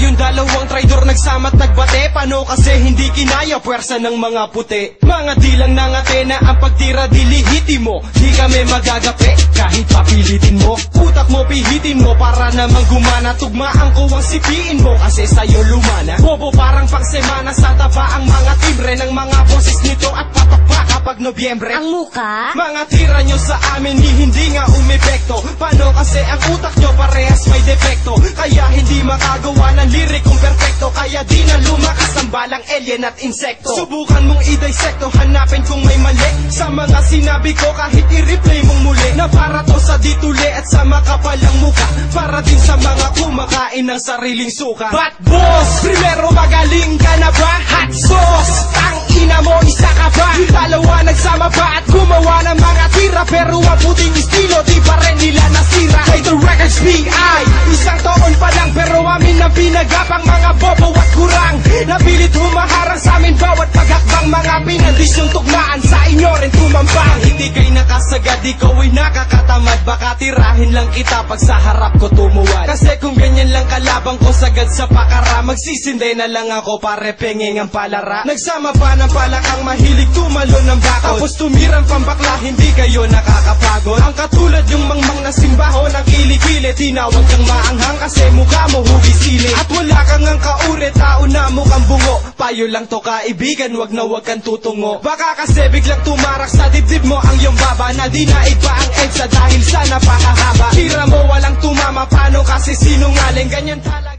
Ngayon dalawang traidor nagsama't nagbate. Paano kasi hindi kinaya puwersa ng mga puti? Mga dilang ng Athena ang pagtira dilihiti mo. Di kami magagape kahit papilitin mo. Utak mo pihitin mo para namang gumana. Tugmaan ko ang sipiin mo kasi sa'yo lumana. Bobo parang pangsemana sa taba ang mga timbre ng mga boses nito at papakpa kapag Nobyembre. Ang muka? Mga tira nyo sa amin hindi nga umepekto. Paano kasi ang utak nyo parehas may depekto? Kaya hindi makagawa ng lirikong perfecto. Kaya di na lumakas ang balang alien at insekto. Subukan mong i-dissecto, hanapin kung may mali sa mga sinabi ko kahit i-replay mong muli. Na para to sa dituli at sa makapalang muka. Para din sa mga kumakain ng sariling suka. But boss, primero magaling ka na ba? Hot sauce, ang ina mo isa ka ba? Yung dalawa nagsama ba at gumawa ng mga tira? Pero ang puting estilo di pa rin nila nasira. Kay The Records PI, isang taon pa lang pero amin na pinagapang mga bobo at kurang. Nabilit humaharang sa amin bawat paghakbang. Mga pinandisyong tugmaan sa inyo rin tumambang. Hindi kay nakasagad, ikaw ay nakakatamad. Baka tirahin lang kita pag sa harap ko tumuwad. Kasi kung ganyan lang kalabang ko sagad sa pakara, magsisinday na lang ako pare pengeng ang palara. Nagsama pa ng palakang mahilig tumalon ng bakod. Tapos tumirang pambakla, hindi kayo nakakapagod. Ang katulad yung mangmang na simbaho ng kilikili. Tinawag kang maanghang kasi mukha mo hugisili. At wala kang ang kaure, tao na mukhang bungo. Payo lang to kaibigan, wag na wag kang tutungo. Baka kasi biglang tumarak sa dibdib mo ang iyong baba. Na dinaig pa ang EDSA dahil sa napakahaba. Tira mo walang tumama, paano kasi sinungaling? Ganyan talaga.